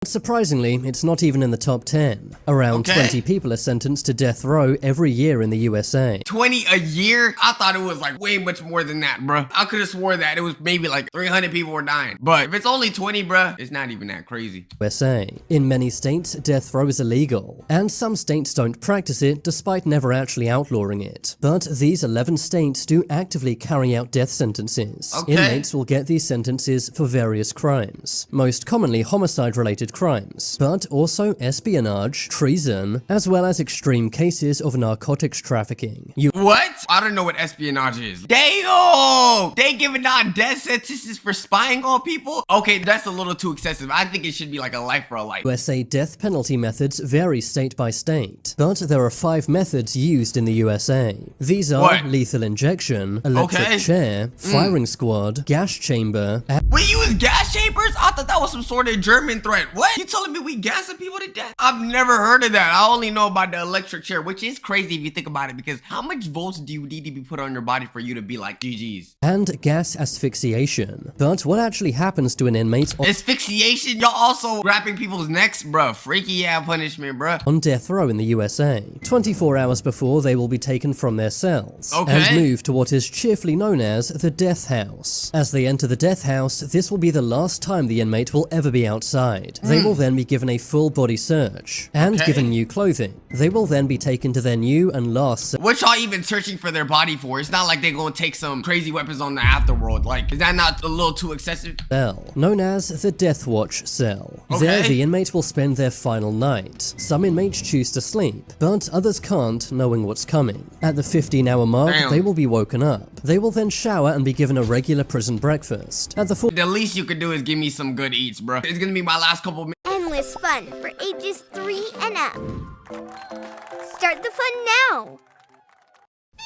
surprisingly, it's not even in the top 10. Around 20 people are sentenced to death row every year in the USA. 20 a year? I thought it was like way much more than that, bruh. I could have swore that it was maybe like 300 people were dying. But if it's only 20, bruh, it's not even that crazy. USA. In many states, death row is illegal, and some states don't practice it despite never actually outlawing it. But these 11 states do actively carry out death sentences. Inmates will get these sentences for various crimes, most commonly homicide-related crimes, but also espionage, treason, as well as extreme cases of narcotics trafficking. What? I don't know what espionage is. Damn! They giving out death sentences for spying on people? Okay, that's a little too excessive. I think it should be like a life for a life. USA death penalty methods vary state by state, but there are 5 methods used in the USA. These are lethal injection, electric chair, firing squad, gas chamber. We use gas chambers? I thought that was some sort of German threat. What? You telling me we gassing people to death? I've never heard of that. I only know about the electric chair, which is crazy if you think about it, because how much volts do you need to be put on your body for you to be like GG's? And gas asphyxiation. But what actually happens to an inmate asphyxiation? Y'all also wrapping people's necks? Bruh, freaky ass punishment, bruh. On death row in the USA, 24 hours before they will be taken from their cells and moved to what is cheerfully known as the death house. As they enter the death house, this will be the last time the inmate will ever be outside. They will then be given a full body search and given new clothing. They will then be taken to their new and last what y'all even searching for their body for? It's not like they're gonna take some crazy weapons on the afterworld. Like, is that not a little too excessive? Cell, known as the Death Watch cell. There, the inmate will spend their final night. Some inmates choose to sleep, but others can't, knowing what's coming. At the 15-hour mark, they will be woken up. They will then shower and be given a regular prison breakfast. At the least you could do is give me some good eats, bro. It's gonna be my last couple minutes. Endless fun for ages 3 and up. Start the fun now!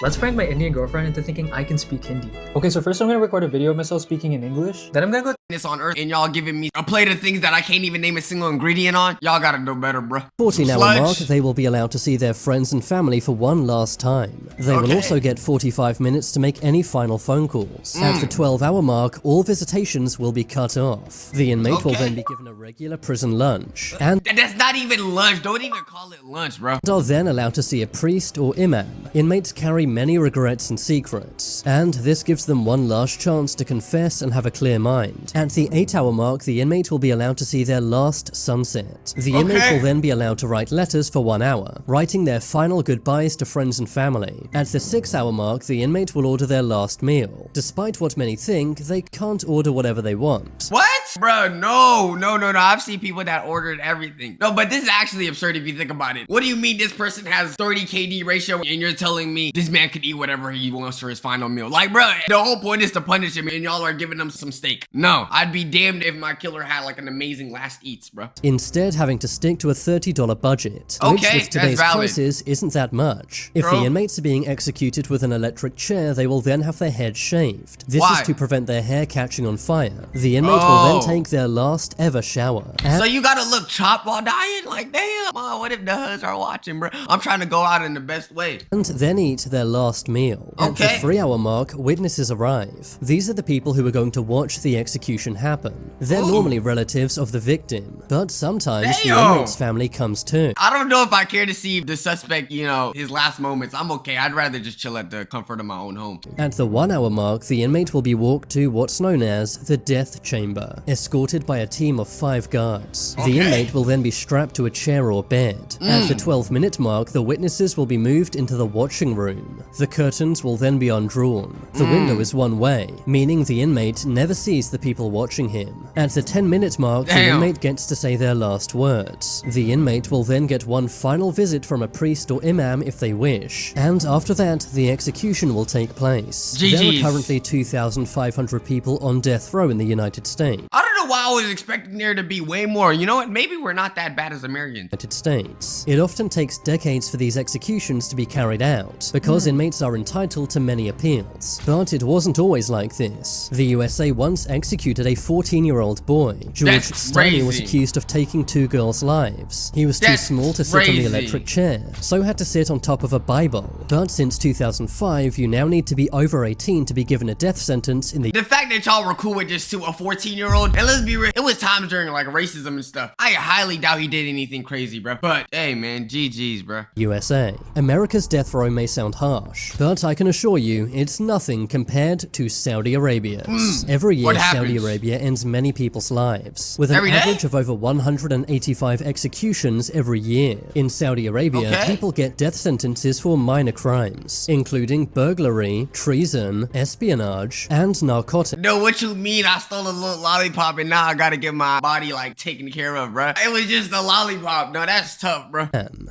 Let's prank my Indian girlfriend into thinking I can speak Hindi. Okay, so first I'm gonna record a video of myself speaking in English. Then I'm gonna go this on Earth and y'all giving me a plate of things that I can't even name a single ingredient on. Y'all gotta know better, bro. 14-hour mark, they will be allowed to see their friends and family for one last time. They will also get 45 minutes to make any final phone calls. At the 12-hour mark, all visitations will be cut off. The inmate will then be given a regular prison lunch. And that's not even lunch. Don't even call it lunch, bro. Are then allowed to see a priest or imam. Inmates carry many regrets and secrets, and this gives them one last chance to confess and have a clear mind. At the 8-hour mark, the inmate will be allowed to see their last sunset. The inmate will then be allowed to write letters for 1 hour, writing their final goodbyes to friends and family. At the 6-hour mark, the inmate will order their last meal. Despite what many think, they can't order whatever they want. What? Bro, no. I've seen people that ordered everything. No, but this is actually absurd if you think about it. What do you mean this person has 30 KD ratio and you're telling me this man could eat whatever he wants for his final meal? Like, bro, the whole point is to punish him and y'all are giving him some steak. No, I'd be damned if my killer had like an amazing last eats, bro. Instead, having to stick to a $30 budget, which with today's prices isn't that much. If the inmates are being executed with an electric chair, they will then have their heads shaved. This is to prevent their hair catching on fire. The inmate will then take their last ever shower. So you gotta look chopped while dying? Like, damn, what if the hoods are watching, bro? I'm trying to go out in the best way. And then eat their last meal. At the 3-hour mark, witnesses arrive. These are the people who are going to watch the execution happen. They're normally relatives of the victim, but sometimes the inmate's family comes too. I don't know if I care to see the suspect, you know, his last moments. I'm okay. I'd rather just chill at the comfort of my own home. At the 1-hour mark, the inmate will be walked to what's known as the death chamber, escorted by a team of 5 guards. The inmate will then be strapped to a chair or bed. At the 12-minute mark, the witnesses will be moved into the watching room. The curtains will then be undrawn. The window is one way, meaning the inmate never sees the people watching him. At the 10-minute mark, the inmate gets to say their last words. The inmate will then get one final visit from a priest or imam if they wish, and after that, the execution will take place. There are currently 2,500 people on death row in the United States. I don't know why I was expecting there to be way more. You know what? Maybe we're not that bad as Americans. United States. It often takes decades for these executions to be carried out, because inmates are entitled to many appeals. But it wasn't always like this. The USA once executed a 14-year-old boy. George Stanley was accused of taking 2 girls' lives. He was too small to sit on the electric chair, so had to sit on top of a Bible. But since 2005, you now need to be over 18 to be given a death sentence in the— The fact that y'all were cool with just a 14-year-old, and let's be real. It was times during like racism and stuff. I highly doubt he did anything crazy, bro. But hey, man, GG's, bro. USA. America's death row may sound harsh, but I can assure you it's nothing compared to Saudi Arabia's. Every year, What Saudi happens? Arabia ends many people's lives, with an Every day? average of over 185 executions every year. In Saudi Arabia, Okay. people get death sentences for minor crimes, including burglary, treason, espionage, and narcotics. No, what you mean? I stole a little lollipop and now I gotta get my body like taken care of, bro. It was just a lollipop. No, that's tough, bro.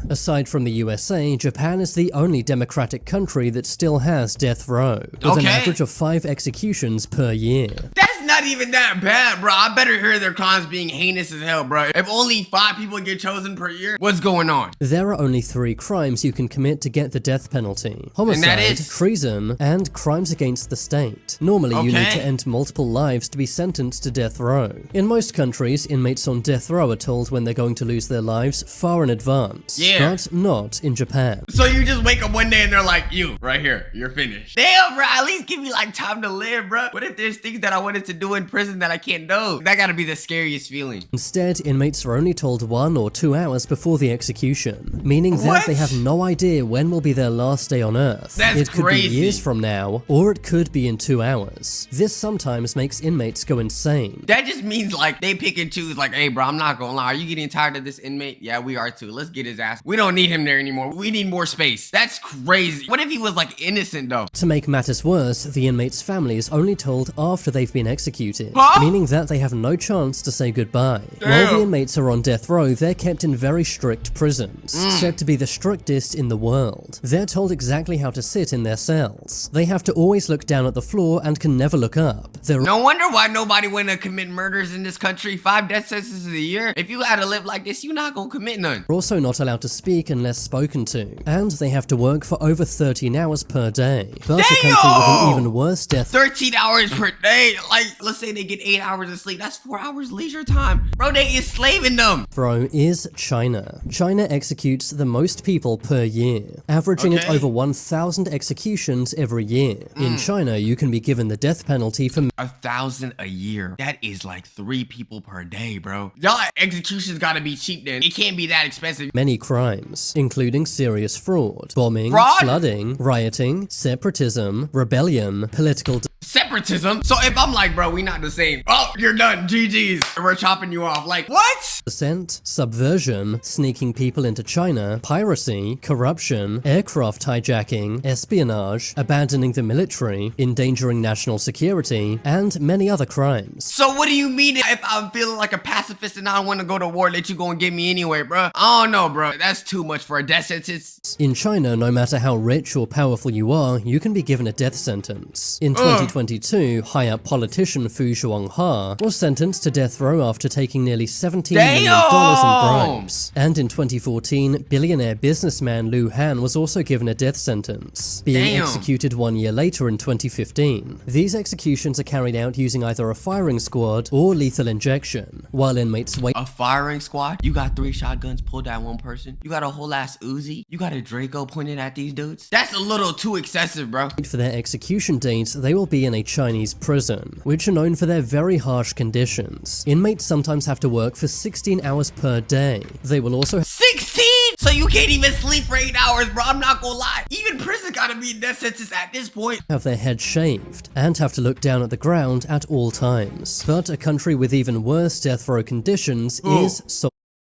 Aside from the USA, Japan is the only democratic country that still has death row, with an Okay. average of 5 executions per year. That's not even that bad, bro. I better hear their crimes being heinous as hell, bro. If only 5 people get chosen per year, what's going on? There are only 3 crimes you can commit to get the death penalty: homicide, is? treason, and crimes against the state. Normally, you need Okay. to end multiple lives to be sentenced to death row. In most countries, inmates on death row are told when they're going to lose their lives far in advance, Yeah. but not in Japan. So you just wake up one day and they're like, you, right here, you're finished. Damn, bro, at least give me like time to live, bro. What if there's things that I wanted to do in prison that I can't do? That gotta be the scariest feeling. Instead, inmates are only told 1 or 2 hours before the execution, meaning that What? they have no idea when will be their last day on Earth. That's It could crazy. be years from now, or it could be in 2 hours. This sometimes makes inmates go insane. That just means like they pick and choose like, hey, bro, I'm not gonna lie. Are you getting tired of this inmate? Yeah, we are too. Let's get his ass. We don't need him there anymore. We need more space. That's crazy. What if he was like innocent though? To make matters worse, the inmate's family is only told after they've been executed, Huh? meaning that they have no chance to say goodbye. While Damn. the inmates are on death row, they're kept in very strict prisons, said to be the strictest in the world. They're told exactly how to sit in their cells. They have to always look down at the floor and can never look up. They're No wonder why nobody went to commit murders in this country. 5 death sentences a year. If you had to live like this, you're not gonna commit none. also not allowed to speak unless spoken to, and they have to work for over 13 hours per day. But a country with an Damn! even worse death 13 hours per day. Like, let's say they get 8 hours of sleep. That's 4 hours leisure time. Bro, they enslaving them. row is China. China executes the most people per year, averaging at Okay. over 1,000 executions every year. In China, you can be given the death penalty for 1,000 a year. That is like 3 people per day, bro. Y'all executions gotta be cheap then. It can't be that expensive. many crimes, including serious fraud, bombing, Fraud? flooding, rioting, separatism, rebellion, political Separatism. So if I'm like, bro, we not the same. Oh, you're done. GG's. We're chopping you off. Like, what? dissent, subversion, sneaking people into China, piracy, corruption, aircraft hijacking, espionage, abandoning the military, endangering national security, and many other crimes. So what do you mean if I'm feeling like a pacifist and I don't want to go to war that you gonna get me anyway, bro? I don't know, bro. That's too much for a death sentence. In China, no matter how rich or powerful you are, you can be given a death sentence. In 2022, high-up politician Fu Zhuangha was sentenced to death row after taking nearly $17 million in bribes. And in 2014, billionaire businessman Liu Han was also given a death sentence, being Damn. executed 1 year later in 2015. These executions are carried out using either a firing squad or lethal injection, while inmates wait A firing squad? You got 3 shotguns pulled at one person? You got a whole ass Uzi? You got a Draco pointed at these dudes? That's a little too excessive, bro. for their execution date, they will be in a Chinese prison, which are known for their very harsh conditions. Inmates sometimes have to work for 16 hours per day. They will also 16? So you can't even sleep for 8 hours, bro. I'm not gonna lie. Even prison gotta be in death sentence at this point. have their head shaved and have to look down at the ground at all times. But a country with even worse death row conditions is so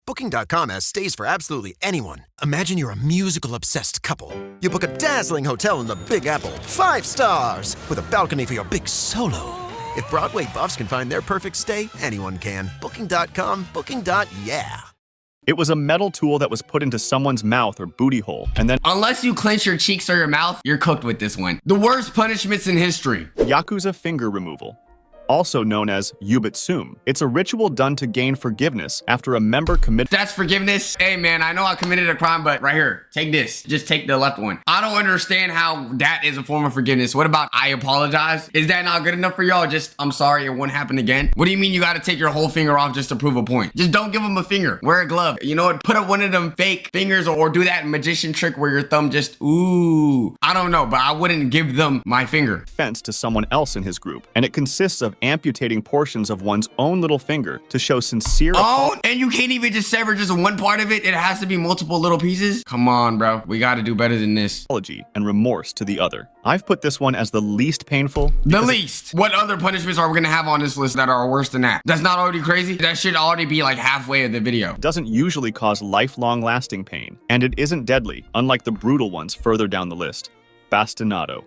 Booking.com has stays for absolutely anyone. Imagine you're a musical-obsessed couple. You book a dazzling hotel in the Big Apple, 5 stars, with a balcony for your big solo. If Broadway buffs can find their perfect stay, anyone can. Booking.com, booking.yeah. It was a metal tool that was put into someone's mouth or booty hole, and then Unless you clench your cheeks or your mouth, you're cooked with this one. The worst punishments in history. Yakuza finger removal, also known as Yubitsum. It's a ritual done to gain forgiveness after a member commits. That's forgiveness. Hey, man, I know I committed a crime, but right here, take this. Just take the left one. I don't understand how that is a form of forgiveness. What about I apologize? Is that not good enough for y'all? Just, I'm sorry, it won't happen again. What do you mean you gotta take your whole finger off just to prove a point? Just don't give them a finger. Wear a glove. You know what? Put up one of them fake fingers or do that magician trick where your thumb just, ooh. I don't know, but I wouldn't give them my finger. Offense to someone else in his group, and it consists of of amputating portions of one's own little finger to show sincere Oh, and you can't even just sever just one part of it. It has to be multiple little pieces. Come on, bro. We got to do better than this. apology and remorse to the other. I've put this one as the least painful. The least. What other punishments are we gonna have on this list that are worse than that? That's not already crazy? That should already be like halfway of the video. It doesn't usually cause lifelong lasting pain, and it isn't deadly, unlike the brutal ones further down the list. Bastinado.